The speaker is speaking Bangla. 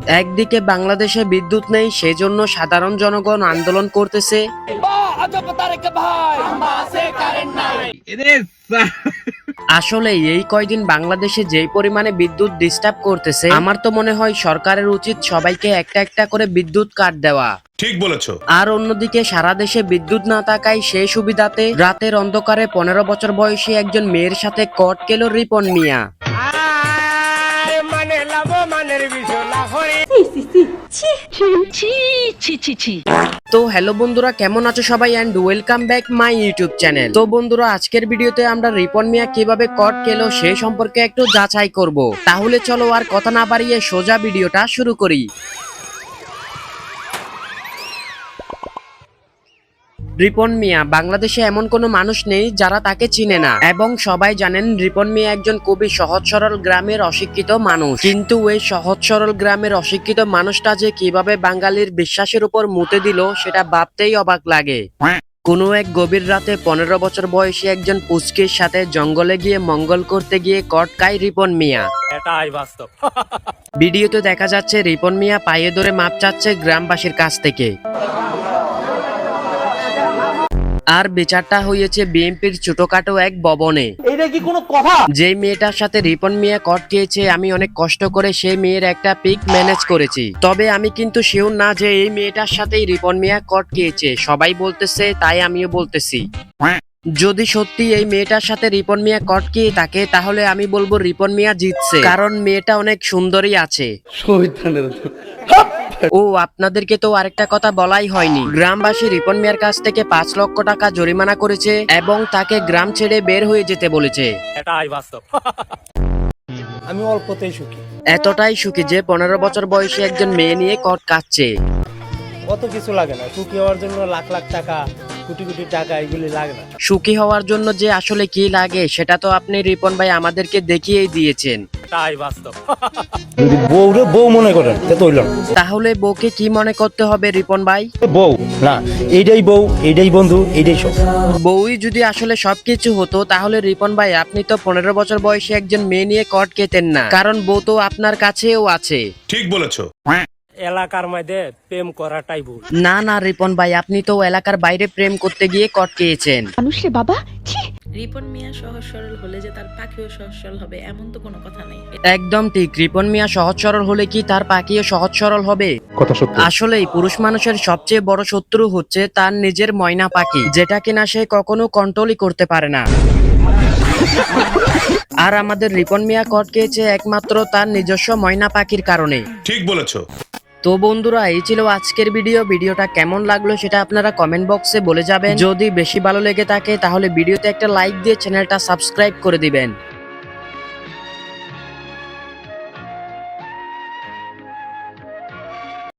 একদিকে বাংলাদেশে বিদ্যুৎ নেই, সেজন্য সাধারণ জনগণ আন্দোলন করতেছে। আসলে এই কয়দিন বাংলাদেশে যেই পরিমাণে বিদ্যুৎ ডিস্টার্ব করতেছে, আমার তো মনে হয় সরকারের উচিত সবাইকে একটা একটা করে বিদ্যুৎ কাট দেওয়া। ঠিক বলেছো। আর অন্যদিকে সারা দেশে বিদ্যুৎ না থাকায় সেই সুবিধাতে রাতের অন্ধকারে 15 বছর বয়সী একজন মেয়ের সাথে কট খেল রিপন মিয়া। তো হ্যালো বন্ধুরা, কেমন আছো সবাই and welcome back my YouTube channel. তো বন্ধুরা, আজকের ভিডিওতে আমরা রিপন মিয়া কিভাবে কট খেলো সে সম্পর্কে একটু যাচাই করব। তাহলে চলো আর কথা না বাড়িয়ে সোজা ভিডিওটা শুরু করি। রিপন মিয়া, বাংলাদেশে এমন কোনো মানুষ নেই যারা তাকে চিনে না, এবং সবাই জানেন রিপন মিয়া একজন খুবই সহজ সরল গ্রামের অশিক্ষিত মানুষ। কিন্তু এই সহজ সরল গ্রামের অশিক্ষিত মানুষটা যে কিভাবে বাঙালির বিশ্বাসের উপর মুতে দিল সেটা ভাবতেই অবাক লাগে। কোনো এক গভীর রাতে 15 বছর বয়সী একজন পুচকির সাথে জঙ্গলে গিয়ে মঙ্গল করতে গিয়ে কট খায় রিপন মিয়া। এটাই বাস্তব। ভিডিওতে দেখা যাচ্ছে রিপন মিয়া পায়ে ধরে মাপ চাচ্ছে গ্রামবাসীর কাছ থেকে। আর বিচারটা হয়েছে বিএনপির ছোটখাটো এক ভবনে। এটা কি কোনো কথা? যে মেয়েটার সাথে রিপন মিয়া কট খেয়েছে, আমি অনেক কষ্ট করে সেই মেয়ের একটা পিক ম্যানেজ করেছি। তবে আমি কিন্তু শিওর না যে এই মেয়েটার সাথেই রিপন মিয়া কট খেয়েছে। সবাই বলতেছে, তাই আমিও বলতেছি। যদি সত্যি এই মেয়েটার সাথে রিপন মিয়া কট খেয়ে থাকে, তাহলে আমি বলবো রিপন মিয়া জিতছে, কারণ মেয়েটা অনেক সুন্দরী আছে। ও আপনাদেরকে তো আরেকটা কথা বলাই হয়নি, গ্রামবাসী রিপন মিয়ার কাছ থেকে 5 লক্ষ টাকা জরিমানা করেছে এবং তাকে গ্রাম ছেড়ে বের হয়ে যেতে বলেছে। এটাই বাস্তব। আমি অল্পতেই সুখী। এতটাই সুখী যে 15 বছর বয়সী একজন মেয়ে নিয়ে কট কাটছে। কত কিছু লাগে না, সুখী হওয়ার জন্য লাখ লাখ টাকা, কোটি কোটি টাকা এগুলি লাগে না। সুখী হওয়ার জন্য যে আসলে কি লাগে সেটা তো আপনি রিপন ভাই আমাদেরকে দেখিয়েই দিয়েছেন। এটাই বাস্তব। যদি বউ মনে করেন তাহলে বউকে কি মনে করতে হবে রিপন ভাই? বউ না, এইটাই বউ, এইটাই বন্ধু, এইটাই সব। বউই যদি আসলে সবকিছু হতো, তাহলে রিপন ভাই আপনি তো 15 বছর বয়সী একজন মেয়ে নিয়ে কট খেতেন না, কারণ বউ তো আপনার কাছেও আছে। ঠিক বলেছো। এলাকার মধ্যে প্রেম করাটাই ভুল। না না রিপন ভাই, আপনি তো এলাকার বাইরে প্রেম করতে গিয়ে কট খেয়েছেন। মানুষরে বাবা, রিপন মিয়া সহজ সরল হলে যে তার পাখিও সহজ সরল হবে এমন তো কোনো কথা নেই। একদম ঠিক, রিপন মিয়া সহজ সরল হলে কি তার পাখিও সহজ সরল হবে? কথা সত্য। আসলেই পুরুষ মানুষের সবচেয়ে বড় শত্রু হচ্ছে তার নিজের ময়না পাখি, যেটা কিনা সে কখনো কন্ট্রোলই করতে পারে না। আর আমাদের রিপন মিয়া কট খেয়েছে একমাত্র তার নিজস্ব ময়না পাখির কারণে। ঠিক বলেছো। তো বন্ধুরা, এই ছিল আজকের ভিডিওটা কেমন লাগলো সেটা আপনারা কমেন্ট বক্সে বলে যাবেন। যদি বেশি ভালো লেগে থাকে তাহলে ভিডিওতে একটা লাইক দিয়ে চ্যানেলটা সাবস্ক্রাইব করে দিবেন।